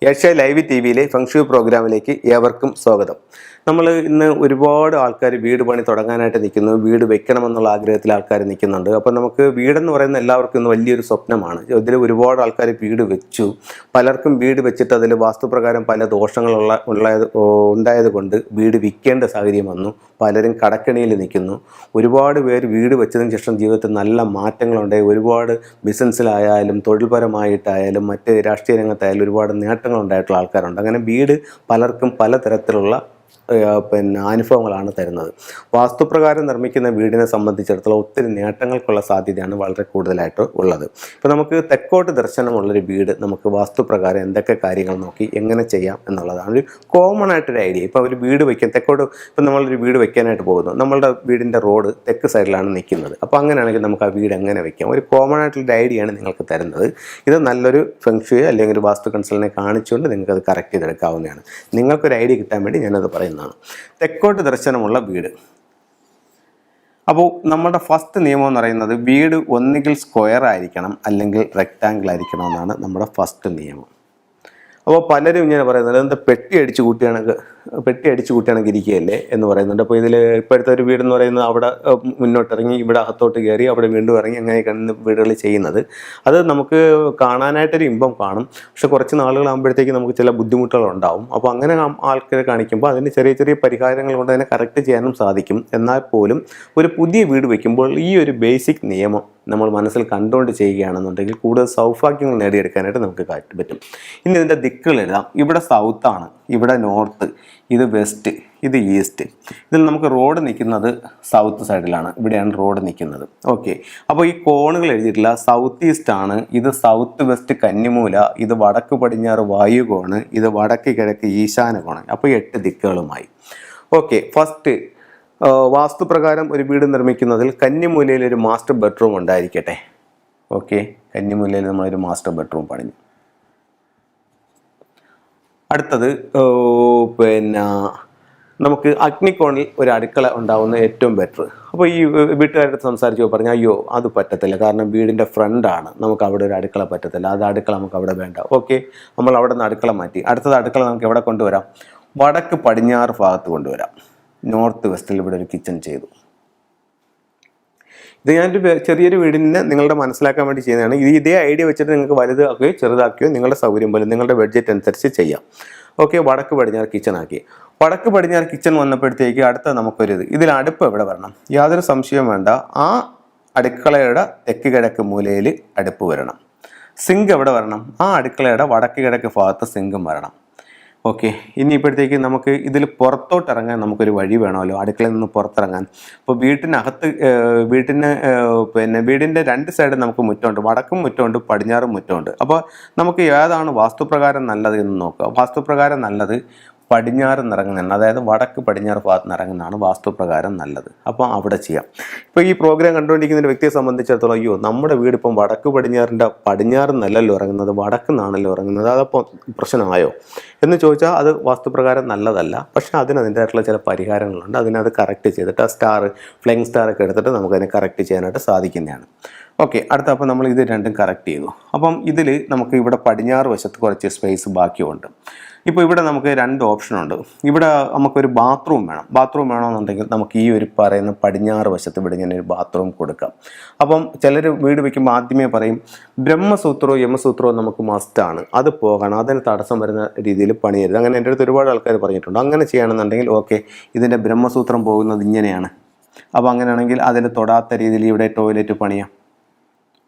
Asia live T വിയിലെ feng shui പ്രോഗ്രാമിലേക്ക് ഏവർക്കും സ്വാഗതം. നമ്മൾ ഇന്ന് ഒരുപാട് ആൾക്കാർ വീട് പണി തുടങ്ങാനായിട്ട് നിൽക്കുന്നു, വീട് വെക്കണമെന്നുള്ള ആഗ്രഹത്തിൽ ആൾക്കാർ നിൽക്കുന്നുണ്ട്. അപ്പോൾ നമുക്ക് വീടെന്ന് പറയുന്ന എല്ലാവർക്കും ഇന്ന് വലിയൊരു സ്വപ്നമാണ്. ഇതിൽ ഒരുപാട് ആൾക്കാർ വീട് വെച്ചു. പലർക്കും വീട് വെച്ചിട്ട് അതിൽ വാസ്തുപ്രകാരം പല ഉണ്ടായത് കൊണ്ട് വീട് വിൽക്കേണ്ട സാഹചര്യം വന്നു. പലരും കടക്കെണിയിൽ നിൽക്കുന്നു. ഒരുപാട് പേര് വീട് വെച്ചതിന് ശേഷം ജീവിതത്തിൽ നല്ല മാറ്റങ്ങളുണ്ടായി. ഒരുപാട് ബിസിനസ്സിലായാലും തൊഴിൽപരമായിട്ടായാലും മറ്റ് രാഷ്ട്രീയ രംഗത്തായാലും ഒരുപാട് നേട്ടങ്ങളുണ്ടായിട്ടുള്ള ആൾക്കാരുണ്ട്. അങ്ങനെ വീട് പലർക്കും പലതരത്തിലുള്ള അനുഭവങ്ങളാണ് തരുന്നത്. വാസ്തുപ്രകാരം നിർമ്മിക്കുന്ന വീടിനെ സംബന്ധിച്ചിടത്തോളം ഒത്തിരി നേട്ടങ്ങൾക്കുള്ള സാധ്യതയാണ് വളരെ കൂടുതലായിട്ട് ഉള്ളത്. ഇപ്പോൾ നമുക്ക് തെക്കോട്ട് ദർശനമുള്ളൊരു വീട് നമുക്ക് വാസ്തുപ്രകാരം എന്തൊക്കെ കാര്യങ്ങൾ നോക്കി എങ്ങനെ ചെയ്യാം എന്നുള്ളതാണ് ഒരു കോമൺ ആയിട്ടൊരു ഐഡിയ. ഇപ്പോൾ ഒരു വീട് വയ്ക്കാൻ തെക്കോട്ട് ഇപ്പം നമ്മളൊരു വീട് വയ്ക്കാനായിട്ട് പോകുന്നു, നമ്മളുടെ വീടിൻ്റെ റോഡ് തെക്ക് സൈഡിലാണ് നിൽക്കുന്നത്. അപ്പോൾ അങ്ങനെയാണെങ്കിൽ നമുക്ക് ആ വീട് എങ്ങനെ വയ്ക്കാം, ഒരു കോമൺ ആയിട്ടുള്ളൊരു ഐഡിയയാണ് നിങ്ങൾക്ക് തരുന്നത്. ഇത് നല്ലൊരു ഫെങ്ഷുയെ അല്ലെങ്കിൽ ഒരു വാസ്തു കൺസൾട്ടിനെ കാണിച്ചുകൊണ്ട് നിങ്ങൾക്കത് കറക്റ്റ് ചെയ്തെടുക്കാവുന്നതാണ്. നിങ്ങൾക്കൊരു ഐഡിയ കിട്ടാൻ വേണ്ടി ഞാനത് പറയുന്നത്. തെക്കോട്ട് ദർശനമുള്ള വീട്. അപ്പോൾ നമ്മുടെ ഫസ്റ്റ് നിയമം എന്ന് പറയുന്നത് വീട് ഒന്നുകിൽ സ്ക്വയർ ആയിരിക്കണം അല്ലെങ്കിൽ റെക്റ്റാങ്കിൾ ആയിരിക്കണം എന്നാണ് നമ്മുടെ ഫസ്റ്റ് നിയമം. അപ്പോൾ പലരും ഇങ്ങനെ പറയുന്നത് എന്താ പെട്ടി അടിച്ചു കൂട്ടിയാണെങ്കിൽ ഇരിക്കുകയല്ലേ എന്ന് പറയുന്നുണ്ട്. അപ്പോൾ ഇതിൽ ഇപ്പോഴത്തെ ഒരു വീടെന്ന് പറയുന്നത് അവിടെ മുന്നോട്ടിറങ്ങി ഇവിടെ അകത്തോട്ട് കയറി അവിടെ വീണ്ടും ഇറങ്ങി അങ്ങനെയൊക്കെയാണ് വീടുകൾ ചെയ്യുന്നത്. അത് നമുക്ക് കാണാനായിട്ടൊരു ഇമ്പം കാണും, പക്ഷെ കുറച്ച് നാളുകളാകുമ്പോഴത്തേക്ക് നമുക്ക് ചില ബുദ്ധിമുട്ടുകളുണ്ടാവും. അപ്പോൾ അങ്ങനെ ആൾക്കാരെ കാണിക്കുമ്പോൾ അതിന് ചെറിയ ചെറിയ പരിഹാരങ്ങൾ കൊണ്ട് അതിനെ കറക്റ്റ് ചെയ്യാനും സാധിക്കും. എന്നാൽ പോലും ഒരു പുതിയ വീട് വയ്ക്കുമ്പോൾ ഈ ഒരു ബേസിക് നിയമം നമ്മൾ മനസ്സിൽ കണ്ടുകൊണ്ട് ചെയ്യുകയാണെന്നുണ്ടെങ്കിൽ കൂടുതൽ സൗഭാഗ്യങ്ങൾ നേടിയെടുക്കാനായിട്ട് നമുക്ക് പറ്റും. ഇനി ഇതിൻ്റെ ദിക്കുകൾ എഴുതാം. ഇവിടെ സൗത്താണ്, ഇവിടെ നോർത്ത്, ഇത് വെസ്റ്റ്, ഇത് ഈസ്റ്റ്. ഇതിൽ നമുക്ക് റോഡ് നിൽക്കുന്നത് സൗത്ത് സൈഡിലാണ്, ഇവിടെയാണ് റോഡ് നിൽക്കുന്നത്. ഓക്കെ, അപ്പോൾ ഈ കോണുകൾ എഴുതിയിട്ടില്ല. സൗത്ത് ഈസ്റ്റ് ആണ്, ഇത് സൗത്ത് വെസ്റ്റ് കന്നിമൂല, ഇത് വടക്ക് പടിഞ്ഞാറ് വായുകോണ്, ഇത് വടക്ക് കിഴക്ക് ഈശാന കോണ്. അപ്പോൾ 8 ദിക്കുകളുമായി. ഓക്കെ, ഫസ്റ്റ് വാസ്തുപ്രകാരം ഒരു വീട് നിർമ്മിക്കുന്നതിൽ കന്നിമൂലയിൽ ഒരു മാസ്റ്റർ ബെഡ്റൂം ഉണ്ടായിരിക്കട്ടെ. ഓക്കെ, കന്നിമൂലയിൽ നമ്മളൊരു മാസ്റ്റർ ബെഡ്റൂം പണിഞ്ഞു. അടുത്തത് നമുക്ക് അഗ്നികോണിൽ ഒരു അടുക്കള ഉണ്ടാവുന്ന ഏറ്റവും ബെറ്റർ. അപ്പോൾ ഈ വീട്ടുകാരുടെ സംസാരിച്ച് പറഞ്ഞാൽ അയ്യോ അത് പറ്റത്തില്ല, കാരണം വീടിൻ്റെ ഫ്രണ്ടാണ്, നമുക്ക് അവിടെ ഒരു അടുക്കള പറ്റത്തില്ല, അത് അടുക്കള നമുക്ക് അവിടെ വേണ്ട. ഓക്കെ, നമ്മൾ അവിടെ നിന്ന് അടുക്കള മാറ്റി. അടുത്തത് അടുക്കള നമുക്ക് എവിടെ കൊണ്ടുവരാം? വടക്ക് പടിഞ്ഞാറ് ഭാഗത്ത് കൊണ്ടുവരാം. നോർത്ത് വെസ്റ്റിൽ ഇവിടെ ഒരു കിച്ചൺ ചെയ്തു. ഇത് ഞാനൊരു ചെറിയൊരു വീടിനെ നിങ്ങളുടെ മനസ്സിലാക്കാൻ വേണ്ടി ചെയ്യുന്നതാണ്. ഇതേ ഐഡിയ വെച്ചിട്ട് നിങ്ങൾക്ക് വലുതാക്കുകയോ ചെറുതാക്കുകയോ നിങ്ങളുടെ സൗകര്യം പോലെ നിങ്ങളുടെ ബഡ്ജറ്റ് അനുസരിച്ച് ചെയ്യാം. ഓക്കെ, വടക്ക് പടിഞ്ഞാറ് കിച്ചൺ ആക്കി. വടക്ക് പടിഞ്ഞാറ് കിച്ചൺ വന്നപ്പോഴത്തേക്ക് അടുത്ത നമുക്കൊരു ഇതിൽ അടുപ്പ് എവിടെ വരണം? യാതൊരു സംശയവും വേണ്ട, ആ അടുക്കളയുടെ തെക്ക് കിഴക്ക് മൂലയിൽ അടുപ്പ് വരണം. സിങ്ക് എവിടെ വരണം? ആ അടുക്കളയുടെ വടക്ക് കിഴക്ക് ഭാഗത്ത് സിങ്കും വരണം. ഓക്കെ, ഇനിയിപ്പോഴത്തേക്ക് നമുക്ക് ഇതിൽ പുറത്തോട്ട് ഇറങ്ങാൻ നമുക്കൊരു വഴി വേണമല്ലോ, അടുക്കളയിൽ നിന്ന് പുറത്തിറങ്ങാൻ. അപ്പോൾ വീട്ടിനകത്ത് വീടിൻ്റെ 2 സൈഡ് നമുക്ക് മുറ്റമുണ്ട്, വടക്കും മുറ്റമുണ്ട് പടിഞ്ഞാറും മുറ്റമുണ്ട്. അപ്പോൾ നമുക്ക് ഏതാണ് വാസ്തുപ്രകാരം നല്ലത് എന്ന് നോക്കുക. വാസ്തുപ്രകാരം നല്ലത് പടിഞ്ഞാറ് നിറങ്ങുന്നതാണ്, അതായത് വടക്ക് പടിഞ്ഞാറ് ഭാഗത്ത് നിറങ്ങുന്നതാണ് വാസ്തുപ്രകാരം നല്ലത്. അപ്പോൾ അവിടെ ചെയ്യാം. ഇപ്പോൾ ഈ പ്രോഗ്രാം കണ്ടുകൊണ്ടിരിക്കുന്ന ഒരു വ്യക്തിയെ സംബന്ധിച്ചിടത്തോളം അയ്യോ നമ്മുടെ വീട് ഇപ്പം വടക്ക് പടിഞ്ഞാറ് നല്ലല്ലോ ഇറങ്ങുന്നത്, വടക്ക് നിന്നാണല്ലോ ഇറങ്ങുന്നത്, അതപ്പോൾ പ്രശ്നമായോ എന്ന് ചോദിച്ചാൽ അത് വാസ്തുപ്രകാരം നല്ലതല്ല. പക്ഷേ അതിൻ്റെതായിട്ടുള്ള ചില പരിഹാരങ്ങളുണ്ട്. അതിനത് കറക്റ്റ് ചെയ്തിട്ട് ആ ഫ്ലൈങ് സ്റ്റാറൊക്കെ എടുത്തിട്ട് നമുക്കതിനെ കറക്റ്റ് ചെയ്യാനായിട്ട് സാധിക്കുന്നതാണ്. ഓക്കെ, അടുത്ത അപ്പോൾ നമ്മൾ ഇത് രണ്ടും കറക്റ്റ് ചെയ്തു. അപ്പം ഇതിൽ നമുക്ക് ഇവിടെ പടിഞ്ഞാറ് വശത്ത് കുറച്ച് സ്പേസ് ബാക്കിയുണ്ട്. ഇപ്പോൾ ഇവിടെ നമുക്ക് 2 ഓപ്ഷനുണ്ട്. ഇവിടെ നമുക്കൊരു ബാത്റൂം വേണമെന്നുണ്ടെങ്കിൽ നമുക്ക് ഈ ഒരു പറയുന്ന പടിഞ്ഞാറ് വശത്ത് ഇവിടെ ഇങ്ങനെ ഒരു ബാത്റൂം കൊടുക്കാം. അപ്പം ചിലർ വീട് വയ്ക്കുമ്പോൾ ആദ്യമേ പറയും ബ്രഹ്മസൂത്രമോ യമസൂത്രമോ നമുക്ക് മസ്റ്റാണ്, അത് പോകണം, അതിന് തടസ്സം വരുന്ന രീതിയിൽ പണിയരുത്. അങ്ങനെ എൻ്റെ അടുത്ത് ഒരുപാട് ആൾക്കാർ പറഞ്ഞിട്ടുണ്ട്. അങ്ങനെ ചെയ്യണമെന്നുണ്ടെങ്കിൽ ഓക്കെ, ഇതിൻ്റെ ബ്രഹ്മസൂത്രം പോകുന്നത് ഇങ്ങനെയാണ്. അപ്പോൾ അങ്ങനെയാണെങ്കിൽ അതിന് തൊടാത്ത രീതിയിൽ ഇവിടെ ടോയ്ലറ്റ് പണിയാം.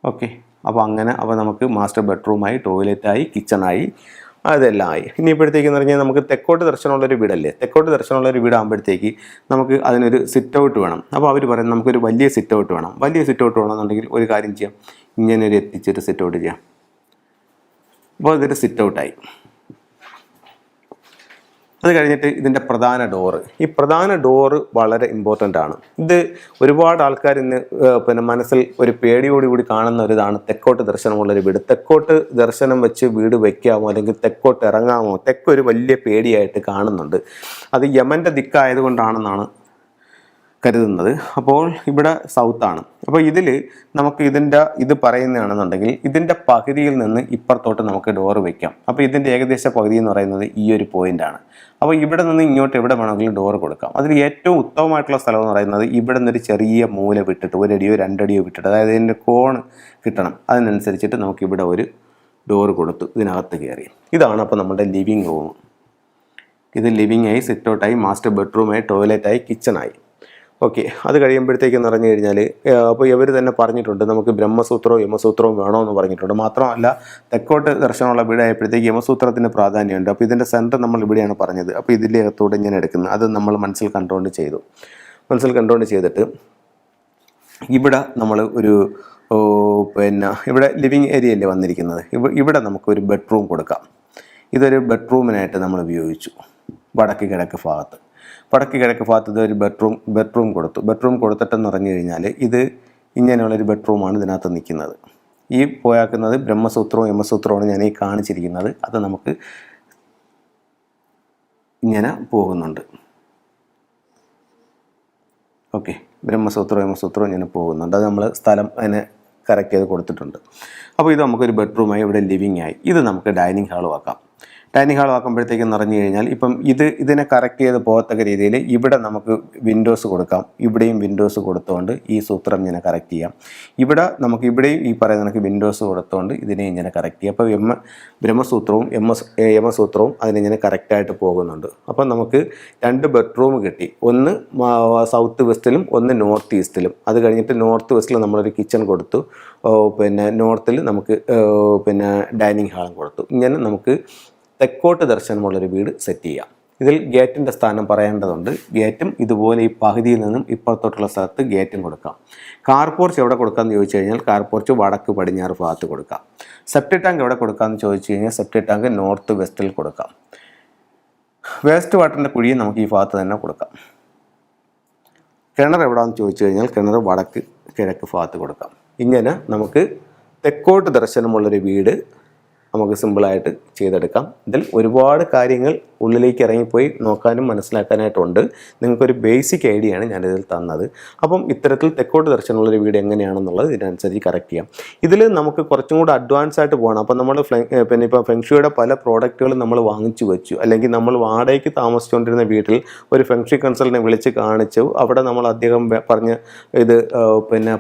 ഓക്കെ, അപ്പോൾ നമുക്ക് മാസ്റ്റർ ബെഡ്റൂമായി, ടോയ്ലറ്റായി, കിച്ചണായി, അതെല്ലാം ആയി. ഇനിയിപ്പോഴത്തേക്കെന്ന് പറഞ്ഞാൽ നമുക്ക് തെക്കോട്ട് ദർശനമുള്ളൊരു വീടല്ലേ, തെക്കോട്ട് ദർശനമുള്ളൊരു വീടാകുമ്പോഴത്തേക്ക് നമുക്ക് അതിനൊരു സിറ്റ് ഔട്ട് വേണം. അപ്പോൾ അവർ പറയുന്നത് നമുക്കൊരു വലിയ സിറ്റ് ഔട്ട് വേണം. വേണമെന്നുണ്ടെങ്കിൽ ഒരു കാര്യം ചെയ്യാം, ഇങ്ങനെ ഒരു എത്തിച്ചൊരു സിറ്റ് ഔട്ട് ചെയ്യാം. അപ്പോൾ ഇതൊരു സിറ്റ് ഔട്ടായി. അത് കഴിഞ്ഞിട്ട് ഇതിൻ്റെ പ്രധാന ഡോറ്, ഈ പ്രധാന ഡോറ് വളരെ ഇമ്പോർട്ടൻ്റ് ആണ്. ഇത് ഒരുപാട് ആൾക്കാർ ഇന്ന് മനസ്സിൽ ഒരു പേടിയോടുകൂടി കാണുന്ന ഒരിതാണ് തെക്കോട്ട് ദർശനമുള്ളൊരു വീട്. തെക്കോട്ട് ദർശനം വെച്ച് വീട് വയ്ക്കാമോ അല്ലെങ്കിൽ തെക്കോട്ട് ഇറങ്ങാമോ, തെക്കൊരു വലിയ പേടിയായിട്ട് കാണുന്നുണ്ട്. അത് യമൻ്റെ ദിക്കായതുകൊണ്ടാണെന്നാണ് കരുതുന്നത്. അപ്പോൾ ഇവിടെ സൗത്താണ്. അപ്പോൾ ഇതിൽ നമുക്ക് ഇത് പറയുന്നതാണെന്നുണ്ടെങ്കിൽ ഇതിൻ്റെ പകുതിയിൽ നിന്ന് ഇപ്പുറത്തോട്ട് നമുക്ക് ഡോറ് വയ്ക്കാം. അപ്പോൾ ഇതിൻ്റെ ഏകദേശ പകുതി എന്ന് പറയുന്നത് ഈ ഒരു പോയിൻ്റാണ്. അപ്പോൾ ഇവിടെ നിന്ന് ഇങ്ങോട്ട് എവിടെ വേണമെങ്കിലും ഡോറ് കൊടുക്കാം. അതിൽ ഏറ്റവും ഉത്തമമായിട്ടുള്ള സ്ഥലം എന്ന് പറയുന്നത് ഇവിടെ നിന്നൊരു ചെറിയ മൂല വിട്ടിട്ട് 1 അടിയോ 2 അടിയോ വിട്ടിട്ട്, അതായത് ഇതിൻ്റെ കോൺ കിട്ടണം. അതിനനുസരിച്ചിട്ട് നമുക്കിവിടെ ഒരു ഡോറ് കൊടുത്തു ഇതിനകത്ത് കയറി. ഇതാണ് അപ്പോൾ നമ്മുടെ ലിവിങ് റൂം. ഇത് ലിവിങ് ആയി, സിറ്റൗട്ടായി, മാസ്റ്റർ ബെഡ്റൂമായി, ടോയ്ലറ്റായി, കിച്ചണായി. ഓക്കെ, അത് കഴിയുമ്പോഴത്തേക്കെന്ന് പറഞ്ഞു കഴിഞ്ഞാൽ അപ്പോൾ ഇവർ തന്നെ പറഞ്ഞിട്ടുണ്ട് നമുക്ക് ബ്രഹ്മസൂത്രവും യമസൂത്രവും വേണമെന്ന് പറഞ്ഞിട്ടുണ്ട്. മാത്രമല്ല തെക്കോട്ട് ദർശനമുള്ള വീടായപ്പോഴത്തേക്ക് യമസൂത്രത്തിന് പ്രാധാന്യമുണ്ട്. അപ്പോൾ ഇതിൻ്റെ സെൻറ്റർ നമ്മൾ ഇവിടെയാണ് പറഞ്ഞത്. അപ്പോൾ ഇതിൻ്റെ അകത്തോടെ ഇങ്ങനെ എടുക്കുന്നത് അത് നമ്മൾ മനസ്സിൽ കണ്ടുകൊണ്ട് ചെയ്തിട്ട് ഇവിടെ നമ്മൾ ഒരു ഇവിടെ ലിവിങ് ഏരിയ അല്ലേ വന്നിരിക്കുന്നത്. ഇവിടെ നമുക്കൊരു ബെഡ്റൂം കൊടുക്കാം. ഇതൊരു ബെഡ്റൂമിനായിട്ട് നമ്മൾ ഉപയോഗിച്ചു. വടക്ക് കിഴക്ക് ഭാഗത്ത് ഇതൊരു ബെഡ്റൂം കൊടുത്തു. ബെഡ്റൂം കൊടുത്തിട്ടെന്ന് പറഞ്ഞു കഴിഞ്ഞാൽ ഇത് ഇങ്ങനെയുള്ളൊരു ബെഡ്റൂമാണ് ഇതിനകത്ത് നിൽക്കുന്നത്. ഈ പോയാക്കുന്നത് ബ്രഹ്മസൂത്രവും യമസൂത്രവുമാണ് ഞാൻ ഈ കാണിച്ചിരിക്കുന്നത്. അത് നമുക്ക് ഇങ്ങനെ പോകുന്നുണ്ട്. ഓക്കെ, ബ്രഹ്മസൂത്രവും യമസൂത്രവും ഇങ്ങനെ പോകുന്നുണ്ട്. അത് നമ്മൾ സ്ഥലം അതിനെ കറക്റ്റ് ചെയ്ത് കൊടുത്തിട്ടുണ്ട്. അപ്പോൾ ഇത് നമുക്കൊരു ബെഡ്റൂമായി, ഇവിടെ ലിവിങ് ആയി. ഇത് നമുക്ക് ഡൈനിങ് ഹാളും ആക്കാം. ഡൈനിങ് ഹാൾ ആക്കുമ്പോഴത്തേക്കെന്ന് പറഞ്ഞു കഴിഞ്ഞാൽ ഇപ്പം ഇതിനെ കറക്റ്റ് ചെയ്ത് പോകത്തക്ക രീതിയിൽ ഇവിടെ നമുക്ക് വിൻഡോസ് കൊടുക്കാം. ഇവിടെയും വിൻഡോസ് കൊടുത്തുകൊണ്ട് ഈ സൂത്രം ഇങ്ങനെ കറക്റ്റ് ചെയ്യാം. ഇവിടെയും ഈ പറയുന്ന കണക്ക് വിൻഡോസ് കൊടുത്തുകൊണ്ട് ഇതിനെ ഇങ്ങനെ കറക്റ്റ് ചെയ്യാം. അപ്പോൾ ബ്രഹ്മസൂത്രവും യമസൂത്രവും അതിനിങ്ങനെ കറക്റ്റായിട്ട് പോകുന്നുണ്ട്. അപ്പം നമുക്ക് 2 ബെഡ്റൂം കിട്ടി. ഒന്ന് സൗത്ത് വെസ്റ്റിലും ഒന്ന് നോർത്ത് ഈസ്റ്റിലും. അത് കഴിഞ്ഞിട്ട് നോർത്ത് വെസ്റ്റിൽ നമ്മളൊരു കിച്ചൺ കൊടുത്തു. നോർത്തിൽ നമുക്ക് ഡൈനിങ് ഹാളും കൊടുത്തു. ഇങ്ങനെ നമുക്ക് തെക്കോട്ട് ദർശനമുള്ളൊരു വീട് സെറ്റ് ചെയ്യാം. ഇതിൽ ഗേറ്റിൻ്റെ സ്ഥാനം പറയേണ്ടതുണ്ട്. ഗേറ്റും ഇതുപോലെ ഈ പകുതിയിൽ നിന്നും ഇപ്പുറത്തോട്ടുള്ള സ്ഥലത്ത് ഗേറ്റും കൊടുക്കാം. കാർ പോർച്ച് എവിടെ കൊടുക്കാമെന്ന് ചോദിച്ചു കഴിഞ്ഞാൽ കാർ പോർച്ച് വടക്ക് പടിഞ്ഞാറ് ഭാഗത്ത് കൊടുക്കാം. സെപ്റ്റി ടാങ്ക് എവിടെ കൊടുക്കാമെന്ന് ചോദിച്ചു കഴിഞ്ഞാൽ സെപ്റ്റി ടാങ്ക് നോർത്ത് വെസ്റ്റിൽ കൊടുക്കാം. വേസ്റ്റ് വാട്ടറിൻ്റെ കുഴിയും നമുക്ക് ഈ ഭാഗത്ത് തന്നെ കൊടുക്കാം. കിണർ എവിടെയാണെന്ന് ചോദിച്ചു കഴിഞ്ഞാൽ കിണർ വടക്ക് കിഴക്ക് ഭാഗത്ത് കൊടുക്കാം. ഇങ്ങനെ നമുക്ക് തെക്കോട്ട് ദർശനമുള്ളൊരു വീട് നമുക്ക് സിമ്പിളായിട്ട് ചെയ്തെടുക്കാം. ഇതിൽ ഒരുപാട് കാര്യങ്ങൾ ഉള്ളിലേക്ക് ഇറങ്ങിപ്പോയി നോക്കാനും മനസ്സിലാക്കാനായിട്ടുണ്ട്. നിങ്ങൾക്കൊരു ബേസിക് ഐഡിയ ആണ് ഞാനിതിൽ തന്നത്. അപ്പം ഇത്തരത്തിൽ തെക്കോട്ട് ദർശനമുള്ളൊരു വീട് എങ്ങനെയാണെന്നുള്ളത് ഇതിനനുസരിച്ച് കറക്റ്റ് ചെയ്യാം. ഇതിൽ നമുക്ക് കുറച്ചും കൂടെ അഡ്വാൻസ് ആയിട്ട് പോകണം. അപ്പം നമ്മൾ ഇപ്പോൾ ഫെങ്ഷുയുടെ പല പ്രോഡക്റ്റുകളും നമ്മൾ വാങ്ങിച്ചു വെച്ചു, അല്ലെങ്കിൽ നമ്മൾ വാടകയ്ക്ക് താമസിച്ചുകൊണ്ടിരുന്ന വീട്ടിൽ ഒരു ഫെങ്ഷി കൺസൾട്ടിനെ വിളിച്ച് കാണിച്ചു. അവിടെ നമ്മൾ അദ്ദേഹം പറഞ്ഞ് ഇത്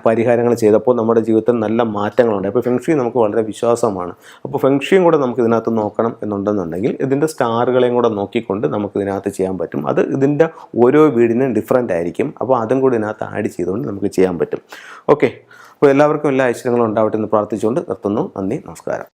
പരിഹാരങ്ങൾ ചെയ്തപ്പോൾ നമ്മുടെ ജീവിതത്തിൽ നല്ല മാറ്റങ്ങളുണ്ട്. അപ്പോൾ ഫെങ്ഷി നമുക്ക് വളരെ വിശ്വാസമാണ്. അപ്പോൾ ഫെങ്ഷിയും കൂടെ നമുക്ക് ഇതിനകത്ത് നോക്കണം എന്നുണ്ടെന്നുണ്ടെങ്കിൽ ഇതിൻ്റെ സ്റ്റാറുകളെയും കൂടെ നോക്കിക്കൊണ്ട് നമുക്ക് ഇതിനകത്ത് ചെയ്യാൻ പറ്റും. അത് ഇതിൻ്റെ ഓരോ വീടിനും ഡിഫറൻ്റ് ആയിരിക്കും. അപ്പോൾ അതും കൂടി ഇതിനകത്ത് ആഡ് ചെയ്തുകൊണ്ട് നമുക്ക് ചെയ്യാൻ പറ്റും. ഓക്കെ, അപ്പോൾ എല്ലാവർക്കും എല്ലാ ഐശ്വര്യങ്ങളും ഉണ്ടാവട്ടെ എന്ന് പ്രാർത്ഥിച്ചുകൊണ്ട് നിർത്തുന്നു. നന്ദി, നമസ്കാരം.